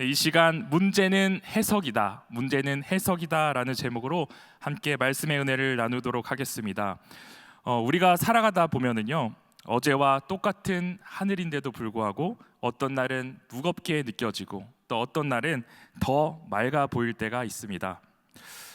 이 시간 문제는 해석이다. 문제는 해석이다라는 제목으로 함께 말씀의 은혜를 나누도록 하겠습니다. 우리가 살아가다 보면은요, 어제와 똑같은 하늘인데도 불구하고 어떤 날은 무겁게 느껴지고 또 어떤 날은 더 맑아 보일 때가 있습니다.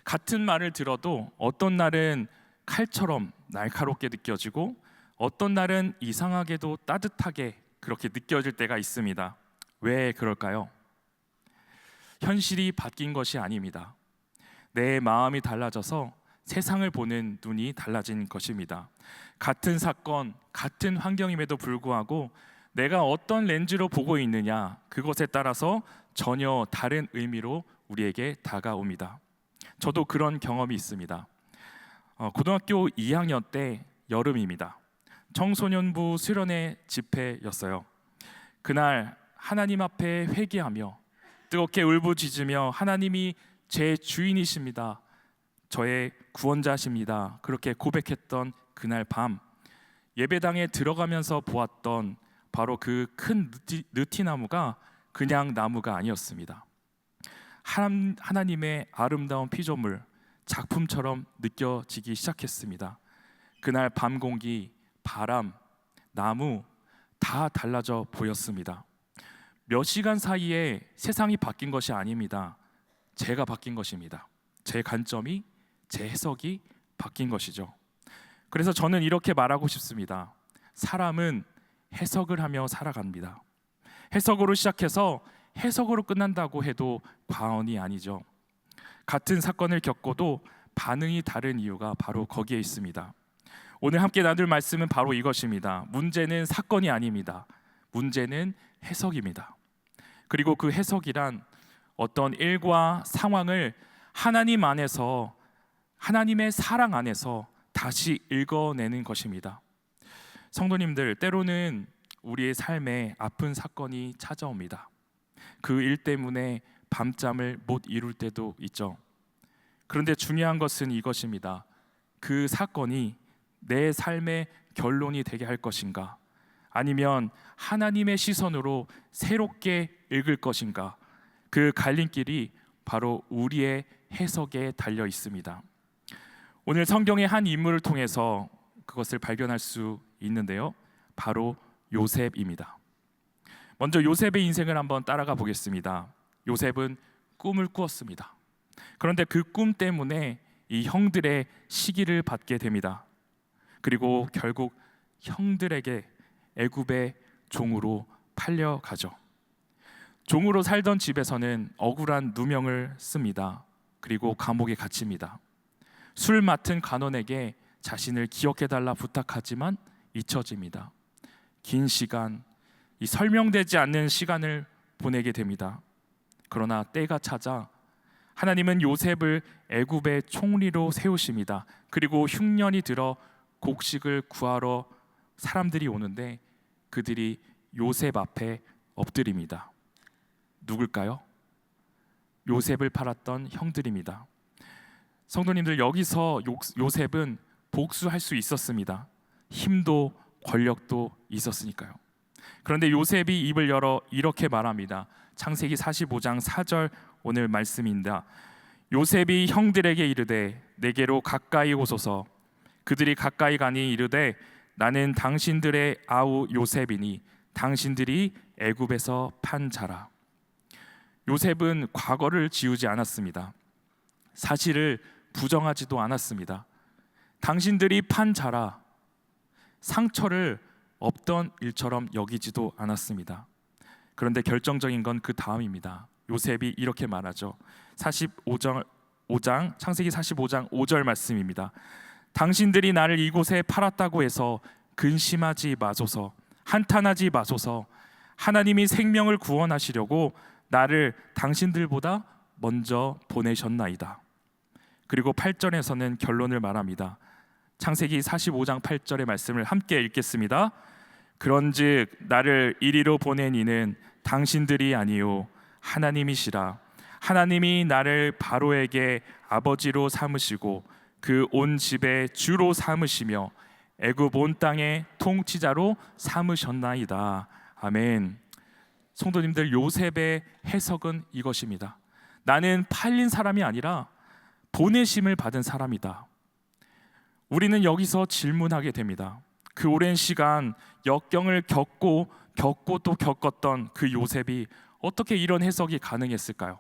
같은 말을 들어도 어떤 날은 칼처럼 날카롭게 느껴지고 어떤 날은 이상하게도 따뜻하게 그렇게 느껴질 때가 있습니다. 왜 그럴까요? 현실이 바뀐 것이 아닙니다. 내 마음이 달라져서 세상을 보는 눈이 달라진 것입니다. 같은 사건, 같은 환경임에도 불구하고 내가 어떤 렌즈로 보고 있느냐, 그것에 따라서 전혀 다른 의미로 우리에게 다가옵니다. 저도 그런 경험이 있습니다. 고등학교 2학년 때 여름입니다. 청소년부 수련회 집회였어요. 그날 하나님 앞에 회개하며 뜨겁게 울부짖으며 하나님이 제 주인이십니다, 저의 구원자십니다, 그렇게 고백했던 그날 밤, 예배당에 들어가면서 보았던 바로 그 큰 느티나무가 그냥 나무가 아니었습니다. 하나님의 아름다운 피조물, 작품처럼 느껴지기 시작했습니다. 그날 밤 공기, 바람, 나무 다 달라져 보였습니다. 몇 시간 사이에 세상이 바뀐 것이 아닙니다. 제가 바뀐 것입니다. 제 관점이, 제 해석이 바뀐 것이죠. 그래서 저는 이렇게 말하고 싶습니다. 사람은 해석을 하며 살아갑니다. 해석으로 시작해서 해석으로 끝난다고 해도 과언이 아니죠. 같은 사건을 겪고도 반응이 다른 이유가 바로 거기에 있습니다. 오늘 함께 나눌 말씀은 바로 이것입니다. 문제는 사건이 아닙니다. 문제는 해석입니다. 그리고 그 해석이란 어떤 일과 상황을 하나님 안에서, 하나님의 사랑 안에서 다시 읽어내는 것입니다. 성도님들, 때로는 우리의 삶에 아픈 사건이 찾아옵니다. 그 일 때문에 밤잠을 못 이룰 때도 있죠. 그런데 중요한 것은 이것입니다. 그 사건이 내 삶의 결론이 되게 할 것인가, 아니면 하나님의 시선으로 새롭게 읽을 것인가, 그 갈림길이 바로 우리의 해석에 달려 있습니다. 오늘 성경의 한 인물을 통해서 그것을 발견할 수 있는데요, 바로 요셉입니다. 먼저 요셉의 인생을 한번 따라가 보겠습니다. 요셉은 꿈을 꾸었습니다. 그런데 그 꿈 때문에 이 형들의 시기를 받게 됩니다. 그리고 결국 형들에게 애굽의 종으로 팔려가죠. 종으로 살던 집에서는 억울한 누명을 씁니다. 그리고 감옥에 갇힙니다. 술 맡은 간원에게 자신을 기억해달라 부탁하지만 잊혀집니다. 긴 시간, 이 설명되지 않는 시간을 보내게 됩니다. 그러나 때가 찾아 하나님은 요셉을 애굽의 총리로 세우십니다. 그리고 흉년이 들어 곡식을 구하러 사람들이 오는데 그들이 요셉 앞에 엎드립니다. 누굴까요? 요셉을 팔았던 형들입니다. 성도님들, 여기서 요셉은 복수할 수 있었습니다. 힘도 권력도 있었으니까요. 그런데 요셉이 입을 열어 이렇게 말합니다. 창세기 45장 4절 오늘 말씀입니다. 요셉이 형들에게 이르되 내게로 가까이 오소서. 그들이 가까이 가니 이르되 나는 당신들의 아우 요셉이니 당신들이 애굽에서 판 자라. 요셉은 과거를 지우지 않았습니다. 사실을 부정하지도 않았습니다. 당신들이 판 자라, 상처를 없던 일처럼 여기지도 않았습니다. 그런데 결정적인 건 그 다음입니다. 요셉이 이렇게 말하죠. 45장 창세기 45장 5절 말씀입니다. 당신들이 나를 이곳에 팔았다고 해서 근심하지 마소서, 한탄하지 마소서. 하나님이 생명을 구원하시려고 나를 당신들보다 먼저 보내셨나이다. 그리고 8절에서는 결론을 말합니다. 창세기 45장 8절의 말씀을 함께 읽겠습니다. 그런즉 나를 이리로 보낸 이는 당신들이 아니요 하나님이시라. 하나님이 나를 바로에게 아버지로 삼으시고 그 온 집의 주로 삼으시며 애굽 온 땅의 통치자로 삼으셨나이다. 아멘. 성도님들, 요셉의 해석은 이것입니다. 나는 팔린 사람이 아니라 보내심을 받은 사람이다. 우리는 여기서 질문하게 됩니다. 그 오랜 시간 역경을 겪고 또 겪었던 그 요셉이 어떻게 이런 해석이 가능했을까요?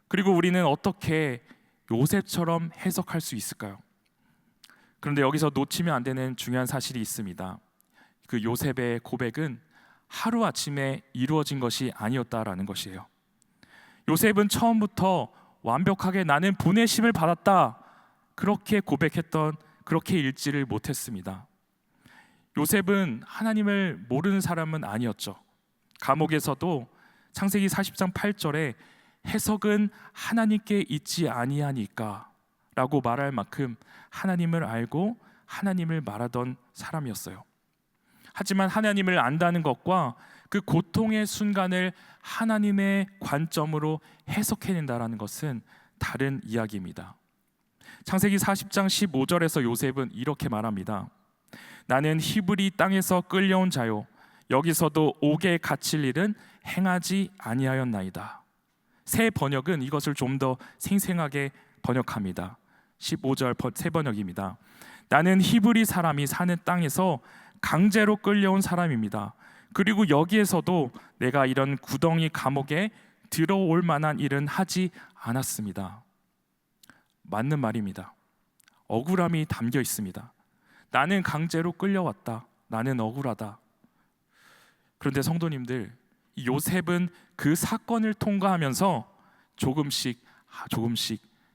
그리고 우리는 어떻게 요셉처럼 해석할 수 있을까요? 그런데 여기서 놓치면 안 되는 중요한 사실이 있습니다. 그 요셉의 고백은 하루아침에 이루어진 것이 아니었다라는 것이에요. 요셉은 처음부터 완벽하게 나는 보내심을 받았다, 그렇게 고백했던, 그렇게 읽지를 못했습니다. 요셉은 하나님을 모르는 사람은 아니었죠. 감옥에서도 창세기 40장 8절에 해석은 하나님께 있지 아니하니까 라고 말할 만큼 하나님을 알고 하나님을 말하던 사람이었어요. 하지만 하나님을 안다는 것과 그 고통의 순간을 하나님의 관점으로 해석해낸다는 것은 다른 이야기입니다. 창세기 40장 15절에서 요셉은 이렇게 말합니다. 나는 히브리 땅에서 끌려온 자요, 여기서도 옥에 갇힐 일은 행하지 아니하였나이다. 새 번역은 이것을 좀 더 생생하게 번역합니다. 15절 새 번역입니다. 나는 히브리 사람이 사는 땅에서 강제로 끌려온 사람입니다. 그리고 여기에서도 내가 이런 구덩이 감옥에 들어올 만한 일은 하지 않았습니다. 맞는 말입니다. 억울함이 담겨 있습니다. 나는 강제로 끌려왔다. 나는 억울하다. 그런데 성도님들, 요셉은 그 사건을 통과하면서 조금씩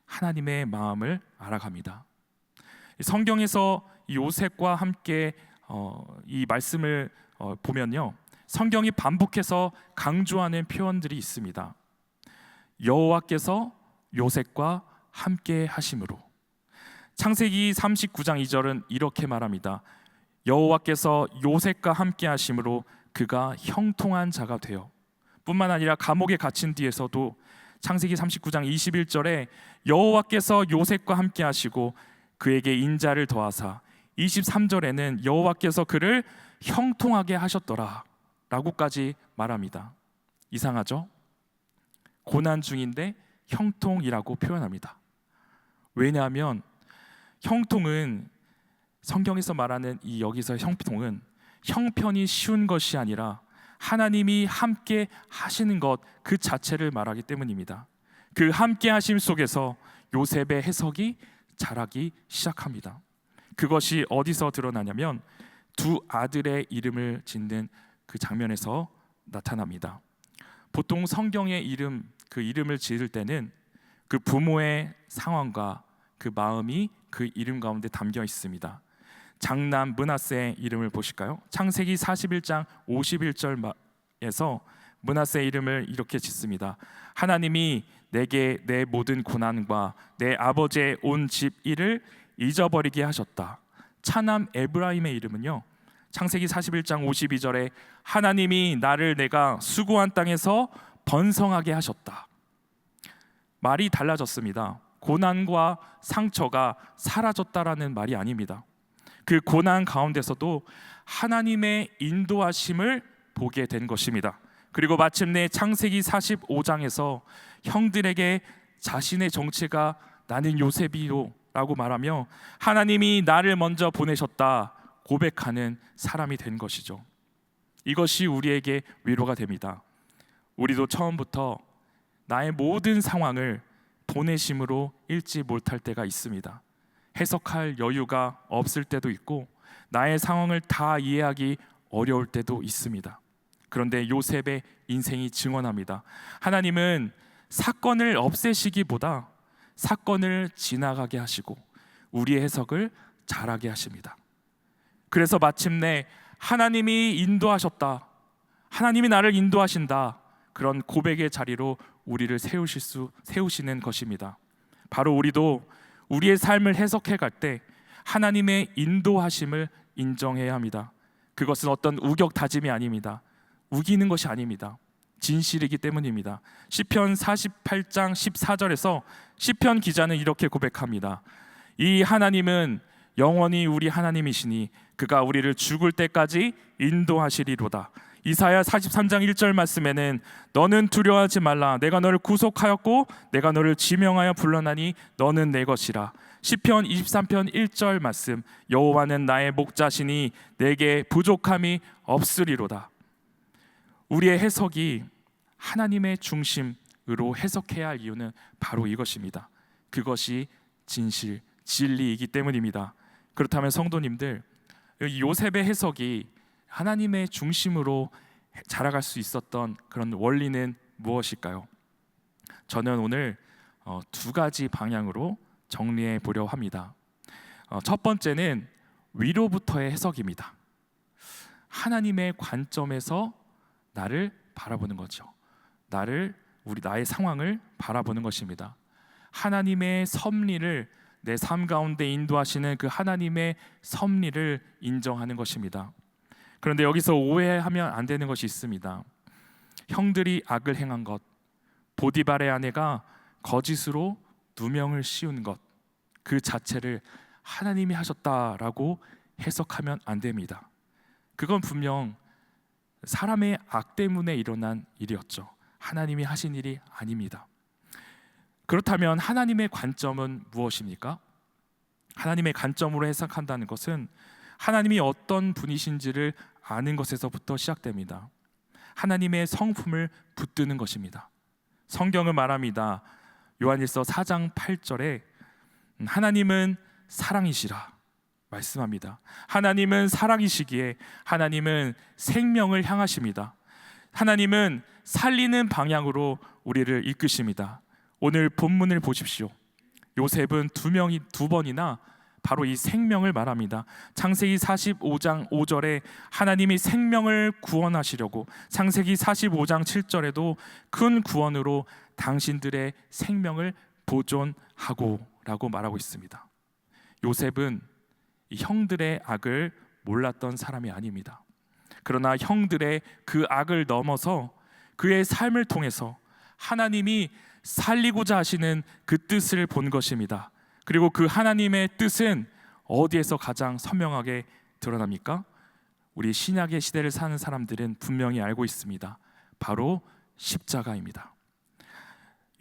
하나님의 마음을 알아갑니다. 성경에서 요셉과 함께 이 말씀을 보면요, 성경이 반복해서 강조하는 표현들이 있습니다. 여호와께서 요셉과 함께 하심으로. 창세기 39장 2절은 이렇게 말합니다. 여호와께서 요셉과 함께 하심으로 그가 형통한 자가 되어. 뿐만 아니라 감옥에 갇힌 뒤에서도 창세기 39장 21절에 여호와께서 요셉과 함께 하시고 그에게 인자를 더하사, 23절에는 여호와께서 그를 형통하게 하셨더라 라고까지 말합니다. 이상하죠? 고난 중인데 형통이라고 표현합니다. 왜냐하면 형통은, 성경에서 말하는 이 여기서 형통은 형편이 쉬운 것이 아니라 하나님이 함께 하시는 것 그 자체를 말하기 때문입니다. 그 함께 하심 속에서 요셉의 해석이 자라기 시작합니다. 그것이 어디서 드러나냐면 두 아들의 이름을 짓는 그 장면에서 나타납니다. 보통 성경의 그 이름을 지을 때는 그 부모의 상황과 그 마음이 그 이름 가운데 담겨 있습니다. 장남 므낫세의 이름을 보실까요? 창세기 41장 51절에서 므낫세의 이름을 이렇게 짓습니다. 하나님이 내게 내 모든 고난과 내 아버지의 온 집 일을 잊어버리게 하셨다. 차남 에브라임의 이름은요, 창세기 41장 52절에 하나님이 나를 내가 수고한 땅에서 번성하게 하셨다. 말이 달라졌습니다. 고난과 상처가 사라졌다라는 말이 아닙니다. 그 고난 가운데서도 하나님의 인도하심을 보게 된 것입니다. 그리고 마침내 창세기 45장에서 형들에게 자신의 정체가 나는 요셉이요 라고 말하며 하나님이 나를 먼저 보내셨다 고백하는 사람이 된 것이죠. 이것이 우리에게 위로가 됩니다. 우리도 처음부터 나의 모든 상황을 보내심으로 읽지 못할 때가 있습니다. 해석할 여유가 없을 때도 있고 나의 상황을 다 이해하기 어려울 때도 있습니다. 그런데 요셉의 인생이 증언합니다. 하나님은 사건을 없애시기보다 사건을 지나가게 하시고 우리의 해석을 잘하게 하십니다. 그래서 마침내 하나님이 인도하셨다, 하나님이 나를 인도하신다, 그런 고백의 자리로 우리를 세우시는 것입니다. 바로 우리도 우리의 삶을 해석해 갈 때 하나님의 인도하심을 인정해야 합니다. 그것은 어떤 우격 다짐이 아닙니다. 우기는 것이 아닙니다. 진실이기 때문입니다. 시편 48장 14절에서 시편 기자는 이렇게 고백합니다. 이 하나님은 영원히 우리 하나님이시니 그가 우리를 죽을 때까지 인도하시리로다. 이사야 43장 1절 말씀에는 너는 두려워하지 말라 내가 너를 구속하였고 내가 너를 지명하여 불러나니 너는 내 것이라. 시편 23편 1절 말씀 여호와는 나의 목자시니 내게 부족함이 없으리로다. 우리의 해석이 하나님의 중심으로 해석해야 할 이유는 바로 이것입니다. 그것이 진실, 진리이기 때문입니다. 그렇다면 성도님들, 요셉의 해석이 하나님의 중심으로 자라갈 수 있었던 그런 원리는 무엇일까요? 저는 오늘 두 가지 방향으로 정리해 보려 합니다. 첫 번째는 위로부터의 해석입니다. 하나님의 관점에서 나를 바라보는 거죠. 나의 상황을 바라보는 것입니다. 하나님의 섭리를 내 삶 가운데 인도하시는 그 하나님의 섭리를 인정하는 것입니다. 그런데 여기서 오해하면 안 되는 것이 있습니다. 형들이 악을 행한 것, 보디발의 아내가 거짓으로 누명을 씌운 것, 그 자체를 하나님이 하셨다라고 해석하면 안 됩니다. 그건 분명 사람의 악 때문에 일어난 일이었죠. 하나님이 하신 일이 아닙니다. 그렇다면 하나님의 관점은 무엇입니까? 하나님의 관점으로 해석한다는 것은 하나님이 어떤 분이신지를 아는 것에서부터 시작됩니다. 하나님의 성품을 붙드는 것입니다. 성경은 말합니다. 요한일서 4장 8절에 하나님은 사랑이시라 말씀합니다. 하나님은 사랑이시기에 하나님은 생명을 향하십니다. 하나님은 살리는 방향으로 우리를 이끄십니다. 오늘 본문을 보십시오. 요셉은 두 번이나 바로 이 생명을 말합니다. 창세기 45장 5절에 하나님이 생명을 구원하시려고, 창세기 45장 7절에도 큰 구원으로 당신들의 생명을 보존하고 라고 말하고 있습니다. 요셉은 이 형들의 악을 몰랐던 사람이 아닙니다. 그러나 형들의 그 악을 넘어서 그의 삶을 통해서 하나님이 살리고자 하시는 그 뜻을 본 것입니다. 그리고 그 하나님의 뜻은 어디에서 가장 선명하게 드러납니까? 우리 신약의 시대를 사는 사람들은 분명히 알고 있습니다. 바로 십자가입니다.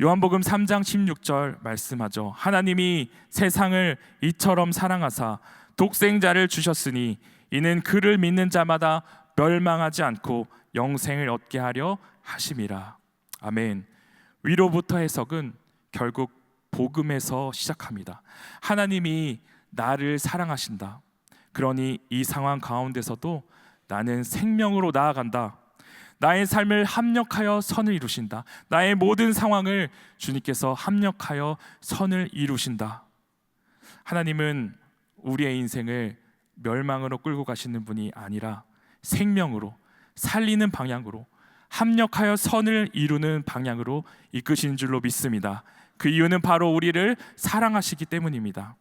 요한복음 3장 16절 말씀하죠. 하나님이 세상을 이처럼 사랑하사 독생자를 주셨으니 이는 그를 믿는 자마다 멸망하지 않고 영생을 얻게 하려 하심이라. 아멘. 위로부터 해석은 결국 복음에서 시작합니다. 하나님이 나를 사랑하신다. 그러니 이 상황 가운데서도 나는 생명으로 나아간다. 나의 삶을 합력하여 선을 이루신다. 나의 모든 상황을 주님께서 합력하여 선을 이루신다. 하나님은 우리의 인생을 멸망으로 끌고 가시는 분이 아니라 생명으로, 살리는 방향으로, 합력하여 선을 이루는 방향으로 이끄신 줄로 믿습니다. 그 이유는 바로 우리를 사랑하시기 때문입니다.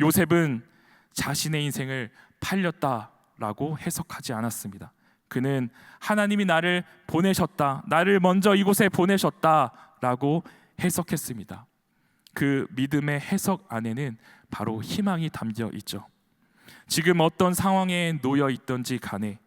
요셉은 자신의 인생을 팔렸다라고 해석하지 않았습니다. 그는 하나님이 나를 보내셨다, 나를 먼저 이곳에 보내셨다라고 해석했습니다. 그 믿음의 해석 안에는 바로 희망이 담겨 있죠. 지금 어떤 상황에 놓여 있든지 간에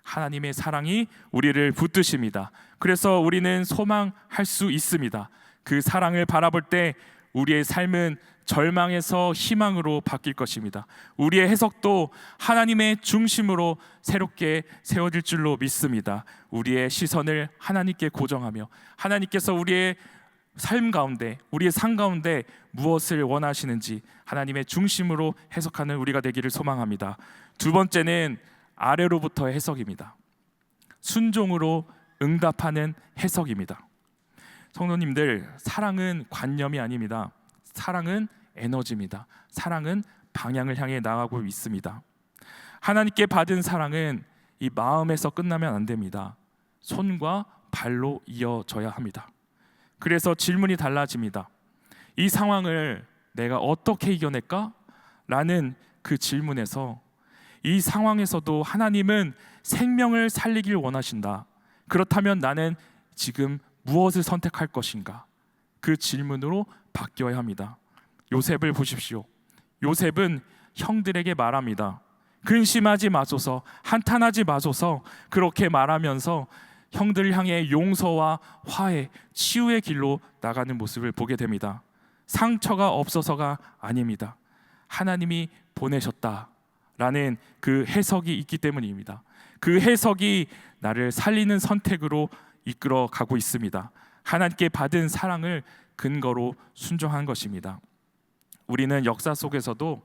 하나님의 사랑이 우리를 붙드십니다. 그래서 우리는 소망할 수 있습니다. 그 사랑을 바라볼 때 우리의 삶은 절망에서 희망으로 바뀔 것입니다. 우리의 해석도 하나님의 중심으로 새롭게 세워질 줄로 믿습니다. 우리의 시선을 하나님께 고정하며 하나님께서 우리의 삶 가운데, 우리의 삶 가운데 무엇을 원하시는지 하나님의 중심으로 해석하는 우리가 되기를 소망합니다. 두 번째는 아래로부터의 해석입니다. 순종으로 응답하는 해석입니다. 성도님들, 사랑은 관념이 아닙니다. 사랑은 에너지입니다. 사랑은 방향을 향해 나아가고 있습니다. 하나님께 받은 사랑은 이 마음에서 끝나면 안 됩니다. 손과 발로 이어져야 합니다. 그래서 질문이 달라집니다. 이 상황을 내가 어떻게 이겨낼까? 라는 그 질문에서 이 상황에서도 하나님은 생명을 살리길 원하신다. 그렇다면 나는 지금 무엇을 선택할 것인가? 그 질문으로 바뀌어야 합니다. 요셉을 보십시오. 요셉은 형들에게 말합니다. 근심하지 마소서, 한탄하지 마소서 그렇게 말하면서 형들 향해 용서와 화해, 치유의 길로 나가는 모습을 보게 됩니다. 상처가 없어서가 아닙니다. 하나님이 보내셨다라는 그 해석이 있기 때문입니다. 그 해석이 나를 살리는 선택으로 이끌어 가고 있습니다. 하나님께 받은 사랑을 근거로 순종한 것입니다. 우리는 역사 속에서도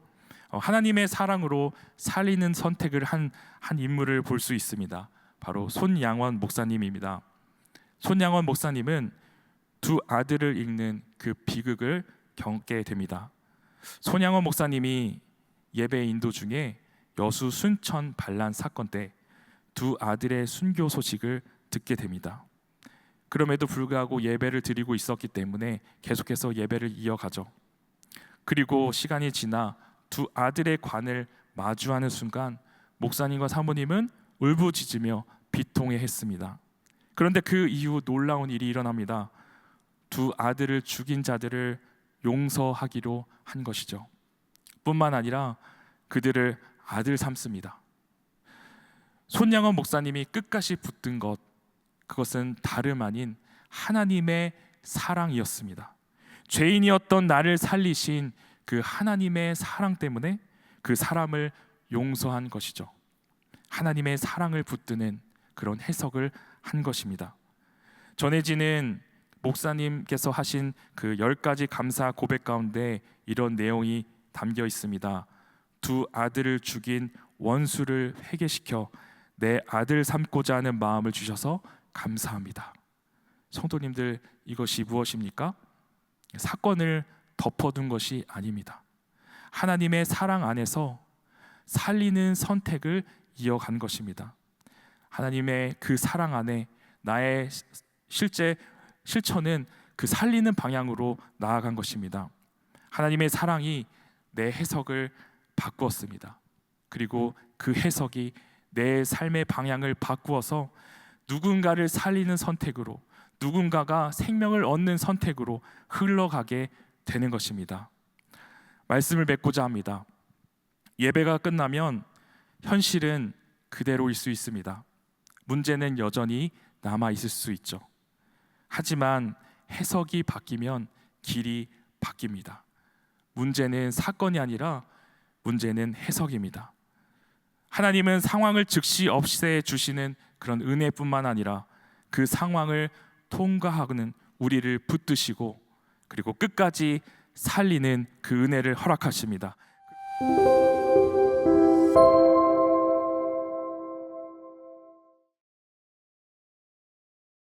하나님의 사랑으로 살리는 선택을 한 인물을 볼 수 있습니다. 바로 손양원 목사님입니다. 손양원 목사님은 두 아들을 잃는 그 비극을 겪게 됩니다. 손양원 목사님이 예배 인도 중에 여수 순천 반란 사건 때 두 아들의 순교 소식을 듣게 됩니다. 그럼에도 불구하고 예배를 드리고 있었기 때문에 계속해서 예배를 이어가죠. 그리고 시간이 지나 두 아들의 관을 마주하는 순간 목사님과 사모님은 울부짖으며 비통해했습니다. 그런데 그 이후 놀라운 일이 일어납니다. 두 아들을 죽인 자들을 용서하기로 한 것이죠. 뿐만 아니라 그들을 아들 삼습니다. 손양원 목사님이 끝까지 붙든 것, 그것은 다름 아닌 하나님의 사랑이었습니다. 죄인이었던 나를 살리신 그 하나님의 사랑 때문에 그 사람을 용서한 것이죠. 하나님의 사랑을 붙드는 그런 해석을 한 것입니다. 전해지는 목사님께서 하신 그 10가지 감사 고백 가운데 이런 내용이 담겨 있습니다. 두 아들을 죽인 원수를 회개시켜 내 아들 삼고자 하는 마음을 주셔서 감사합니다. 성도님들, 이것이 무엇입니까? 사건을 덮어둔 것이 아닙니다. 하나님의 사랑 안에서 살리는 선택을 이어간 것입니다. 하나님의 그 사랑 안에 나의 실제 실천은 그 살리는 방향으로 나아간 것입니다. 하나님의 사랑이 내 해석을 바꾸었습니다. 그리고 그 해석이 내 삶의 방향을 바꾸어서 누군가를 살리는 선택으로, 누군가가 생명을 얻는 선택으로 흘러가게 되는 것입니다. 말씀을 맺고자 합니다. 예배가 끝나면 현실은 그대로일 수 있습니다. 문제는 여전히 남아 있을 수 있죠. 하지만 해석이 바뀌면 길이 바뀝니다. 문제는 사건이 아니라 문제는 해석입니다. 하나님은 상황을 즉시 없애 주시는 그런 은혜뿐만 아니라 그 상황을 통과하는 우리를 붙드시고 그리고 끝까지 살리는 그 은혜를 허락하십니다.